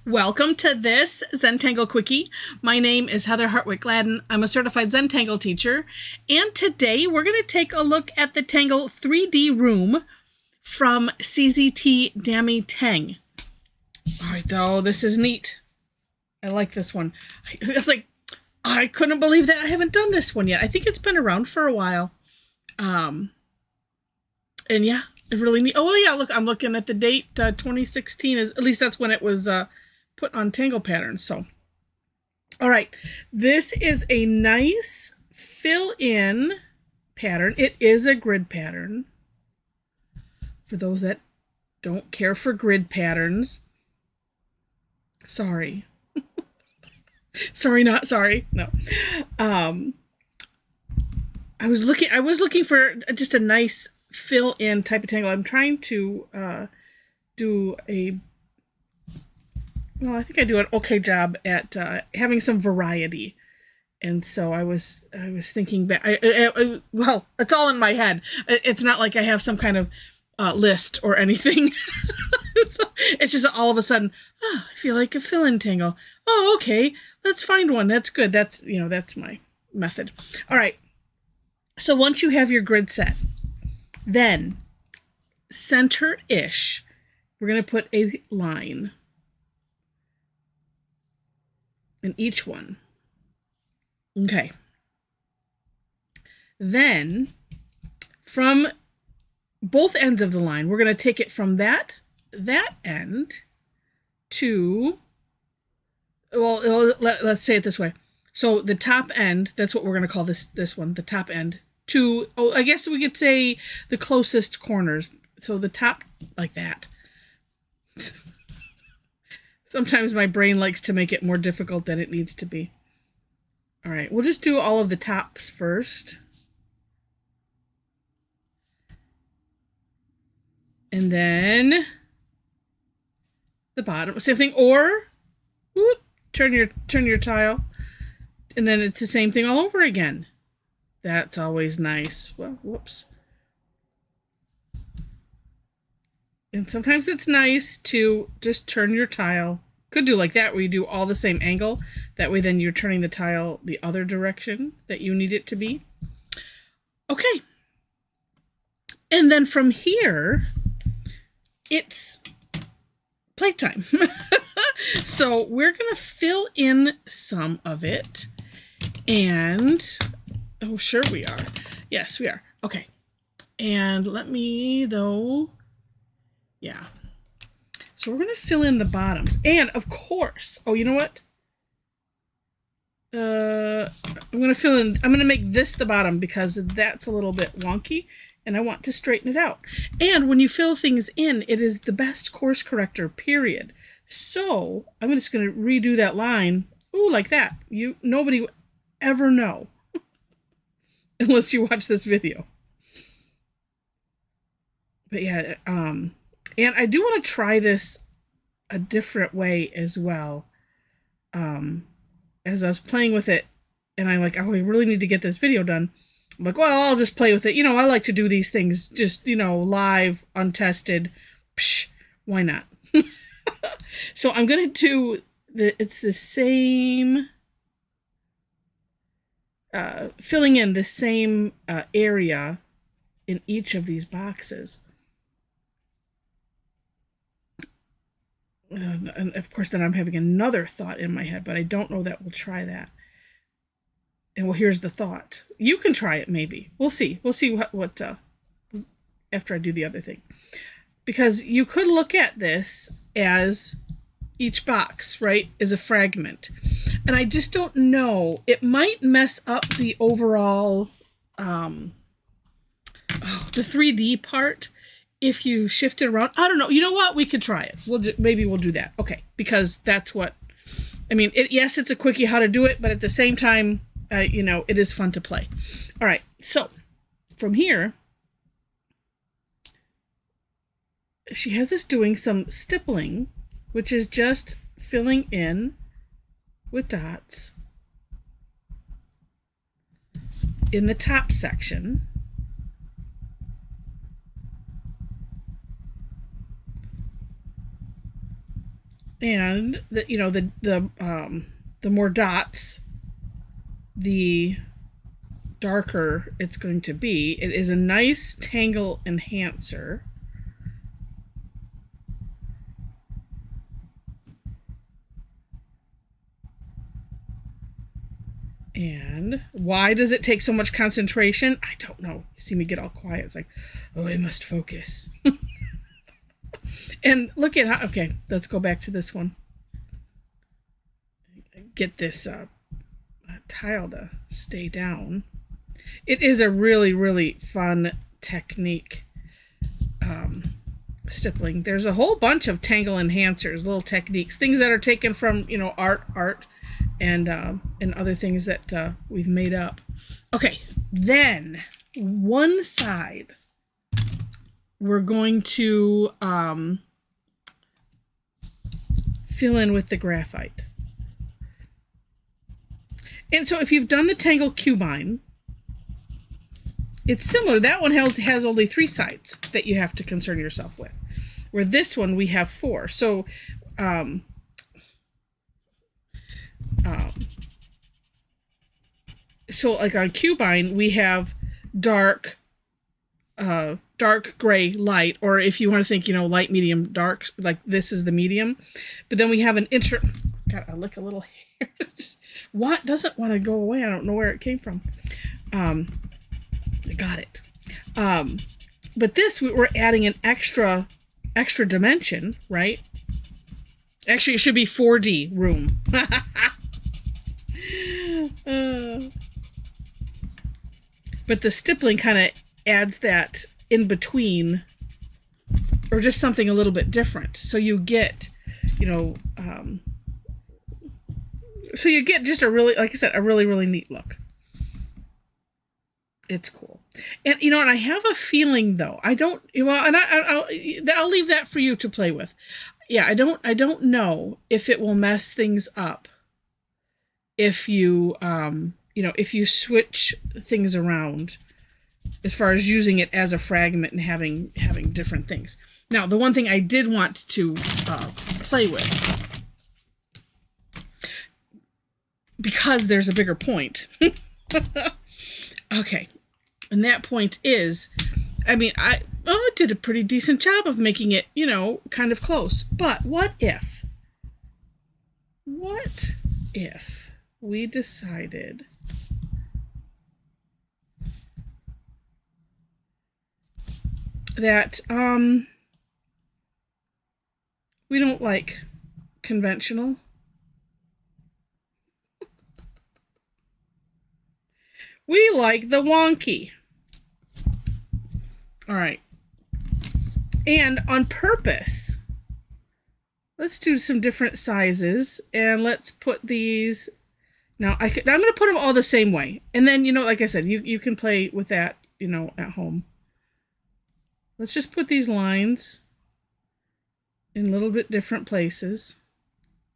Welcome to this Zentangle Quickie. My name is Heather Hartwick Gladden. I'm a certified Zentangle teacher, and today we're going to take a look at the Tangle 3D room from CZT Damy Teng. All right, though, this is neat. I like this one. It's like, I couldn't believe that I haven't done this one yet. I think it's been around for a while. And yeah, it's really neat. Oh, well, yeah, look, I'm looking at the date, 2016, at least that's when it was put on Tangle Patterns. So, all right, this is a nice fill-in pattern. It is a grid pattern. For those that don't care for grid patterns, sorry. Sorry, not sorry. No. I was looking for just a nice fill-in type of tangle. I'm trying to do I think I do an okay job at having some variety. And so I was thinking back. Well, it's all in my head. It's not like I have some kind of list or anything. So it's just all of a sudden, I feel like a fill-in tangle. Oh, okay, let's find one. That's good. That's my method. All right. So once you have your grid set, then center-ish, we're going to put a line in each one. Okay. Then from both ends of the line, we're going to take it from that end to, well, let's say it this way. So the top end, that's what we're going to call this one, the top end, to, I guess we could say the closest corners. So the top, like that. Sometimes my brain likes to make it more difficult than it needs to be. All right, we'll just do all of the tops first. And then the bottom, same thing, or whoop, turn your tile, and then it's the same thing all over again. That's always nice. Well, whoops. And sometimes it's nice to just turn your tile. Could do like that, where you do all the same angle. That way then you're turning the tile the other direction that you need it to be. Okay. And then from here, it's playtime. So we're going to fill in some of it. And, oh, sure we are. Yes, we are. Okay. And let me, though, yeah. So we're going to fill in the bottoms. And, of course, oh, you know what? I'm going to make this the bottom because that's a little bit wonky. And I want to straighten it out. And when you fill things in, it is the best course corrector, period. So I'm just going to redo that line. Ooh, like that. Nobody will ever know. Unless you watch this video. But yeah, and I do want to try this a different way as well. As I was playing with it, and I'm like, oh, we really need to get this video done. I'm like, well, I'll just play with it. I like to do these things just, live, untested. Psh, why not? So I'm going to do it's the same, filling in the same area in each of these boxes. And of course, then I'm having another thought in my head, but I don't know that we'll try that. And well, here's the thought. You can try it, maybe. We'll see. We'll see what after I do the other thing. Because you could look at this as each box, right, is a fragment. And I just don't know. It might mess up the overall, the 3D part if you shift it around. I don't know. You know what? We could try it. Maybe we'll do that. Okay. Because that's what, I mean, yes, it's a quickie how to do it, but at the same time, it is fun to play. All right, so from here, she has us doing some stippling, which is just filling in with dots in the top section. And the more dots, the darker it's going to be. It is a nice tangle enhancer. And why does it take so much concentration? I don't know. You see me get all quiet. It's like, oh, I must focus. And look at how, okay, let's go back to this one. Get this tile to stay down. It is a really, really fun technique, stippling. There's a whole bunch of tangle enhancers, little techniques, things that are taken from, art, and other things that we've made up. Okay, then one side we're going to fill in with the graphite. And so if you've done the Tangle Cubine, it's similar. That one has only 3 sides that you have to concern yourself with, where this one we have 4. So so like on Cubine, we have dark gray, light, or if you want to think, light, medium, dark, like this is the medium. But then we have an God, I lick a little hair. What doesn't want to go away? I don't know where it came from. I got it. But this, we're adding an extra dimension, right? Actually, it should be 4D room. But the stippling kind of adds that in between, or just something a little bit different. So you get, just a really, like I said, a really, really neat look. It's cool. And, and I have a feeling though, I'll leave that for you to play with. Yeah, I don't know if it will mess things up if you, if you switch things around as far as using it as a fragment and having different things. Now, the one thing I did want to play with, because there's a bigger point. Okay. And that point is, I did a pretty decent job of making it, kind of close. But what if we decided that we don't like conventional? We like the wonky. All right. And on purpose, let's do some different sizes, and let's put these. Now I'm going to put them all the same way. And then, like I said, you can play with that, at home. Let's just put these lines in a little bit different places,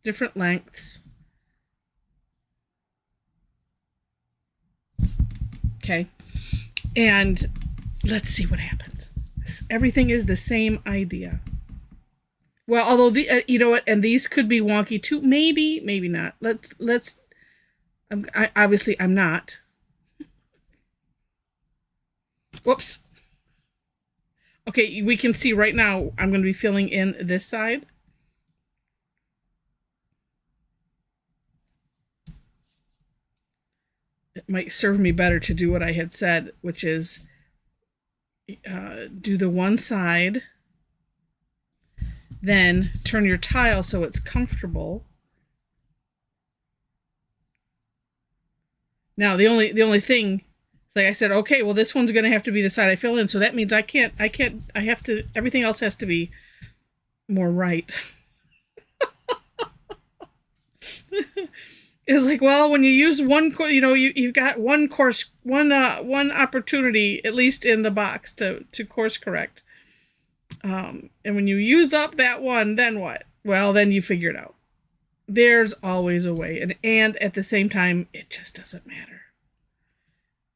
different lengths. Okay. And let's see what happens. Everything is the same idea. Well, although you know what, and these could be wonky too. Maybe not. Obviously I'm not. Whoops. Okay, we can see right now I'm going to be filling in this side. It might serve me better to do what I had said, which is do the one side, then turn your tile so it's comfortable. Now the only thing, like I said, okay, well this one's going to have to be the side I fill in, so that means I have to, everything else has to be more right. It's like, well, when you use one, you've got one opportunity, at least in the box, to course correct. And when you use up that one, then what? Well, then you figure it out. There's always a way. And at the same time, it just doesn't matter.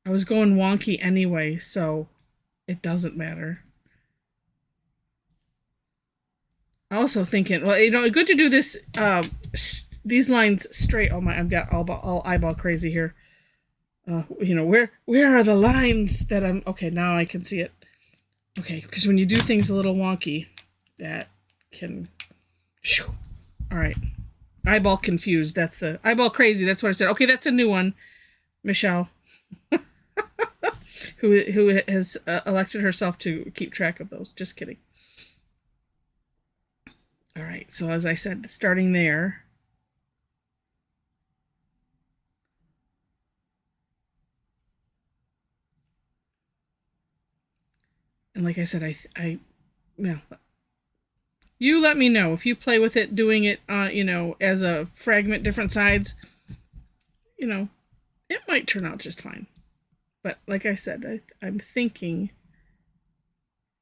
I was going wonky anyway, so it doesn't matter. Also thinking, well, you know, good to do this, these lines straight. Oh my, I've got all eyeball crazy here. You know, where are the lines that I'm, okay, now I can see it. Okay, because when you do things a little wonky, that can, shoo. All right. Eyeball confused. That's the, eyeball crazy. That's what I said. Okay, that's a new one. Michelle, who has elected herself to keep track of those. Just kidding. All right, so as I said, starting there. And like I said, well, you let me know if you play with it, doing it, you know, as a fragment, different sides, you know, it might turn out just fine. But like I said, I'm thinking,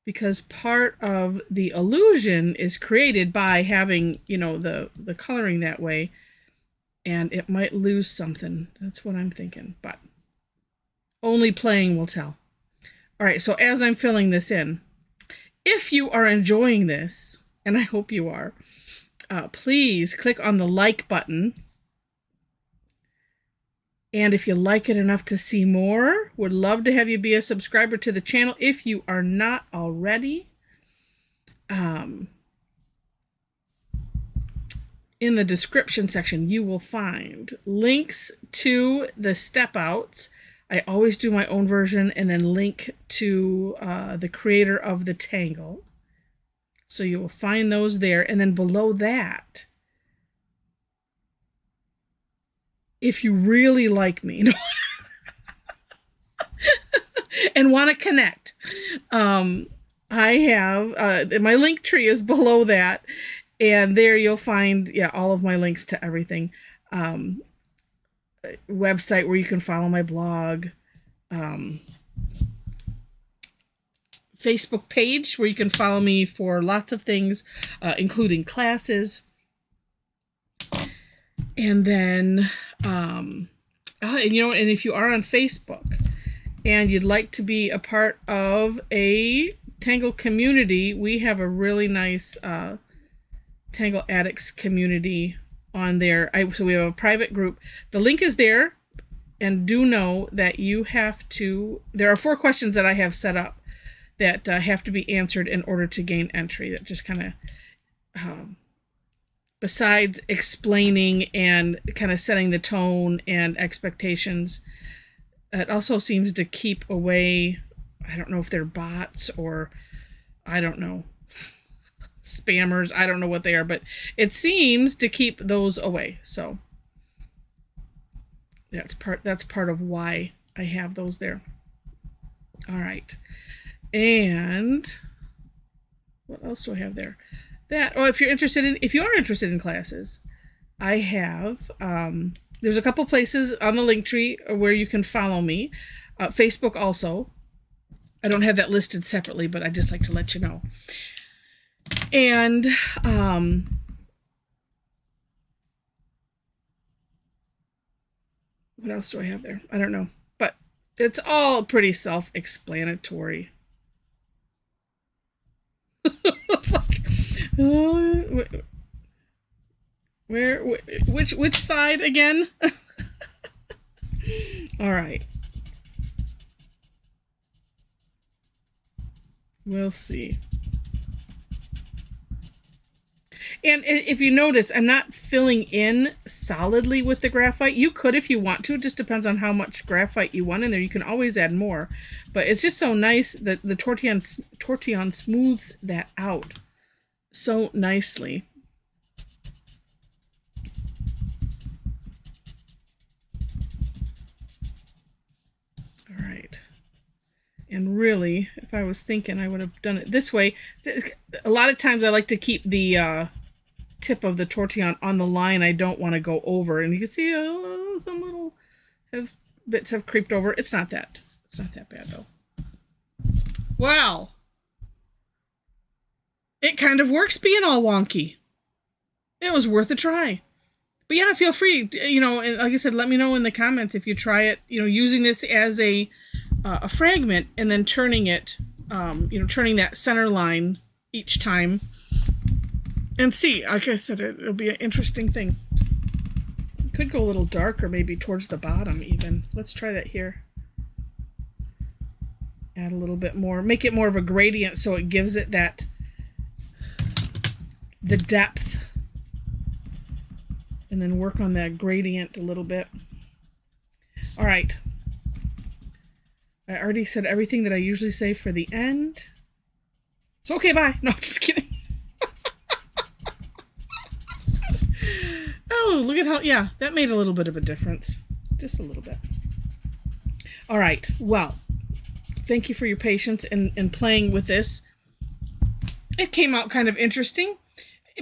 because part of the illusion is created by having, you know, the coloring that way, and it might lose something. That's what I'm thinking, but only playing will tell. All right, so as I'm filling this in, if you are enjoying this, and I hope you are, please click on the like button. And if you like it enough to see more, would love to have you be a subscriber to the channel if you are not already. In the description section, you will find links to the step outs. I always do my own version and then link to the creator of the tangle. So you will find those there. And then below that, if you really like me and want to connect, I have my link tree is below that, and there you'll find all of my links to everything. Website where you can follow my blog, Facebook page where you can follow me for lots of things, including classes. And then, and you know, and if you are on Facebook and you'd like to be a part of a Tangle community, we have a really nice Tangle Addicts community on there. So we have a private group. The link is there, and do know that you have to, there are 4 questions that I have set up that have to be answered in order to gain entry. That just kind of, besides explaining and kind of setting the tone and expectations, it also seems to keep away, I don't know if they're bots or, I don't know, spammers, I don't know what they are, but it seems to keep those away. So that's part of why I have those there. All right. And what else do I have there? If you are interested in classes, I have, there's a couple places on the link tree where you can follow me. Facebook also. I don't have that listed separately, but I just like to let you know. And what else do I have there? I don't know, but it's all pretty self-explanatory. It's like, which side again? All right. We'll see. And if you notice, I'm not filling in solidly with the graphite. You could if you want to. It just depends on how much graphite you want in there. You can always add more. But it's just so nice that the Tortillion smooths that out so nicely. All right. And really, if I was thinking, I would have done it this way. A lot of times I like to keep the tip of the Tortillion on the line I don't want to go over, and you can see some little bits have creeped over. It's not that bad though. Wow, it kind of works being all wonky. It was worth a try. But yeah, feel free, you know, and like I said, let me know in the comments if you try it, you know, using this as a fragment and then turning it, you know, turning that center line each time. and see. Like I said, it'll be an interesting thing. Could go a little darker, maybe towards the bottom even. Let's try that here. Add a little bit more. Make it more of a gradient so it gives it that, the depth. And then work on that gradient a little bit. All right. I already said everything that I usually say for the end. So, okay, bye. No, just kidding. Oh, look at how, yeah, that made a little bit of a difference. Just a little bit. All right, well, thank you for your patience in playing with this. It came out kind of interesting,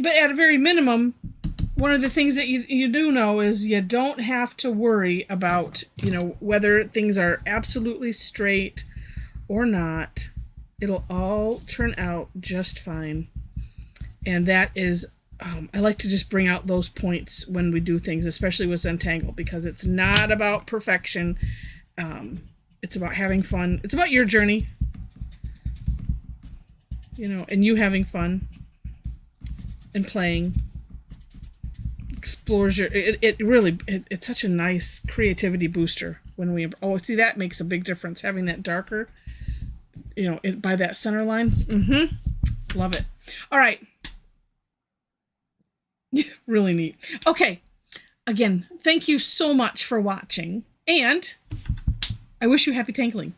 but at a very minimum, one of the things that you do know is you don't have to worry about, whether things are absolutely straight or not. It'll all turn out just fine. And that is, I like to just bring out those points when we do things, especially with Zentangle, because it's not about perfection. It's about having fun. It's about your journey, and you having fun and playing. Explores your, it's such a nice creativity booster when we, see, that makes a big difference, having that darker, by that center line. Love it. All right. Really neat. Okay. Again, thank you so much for watching, and I wish you happy tangling.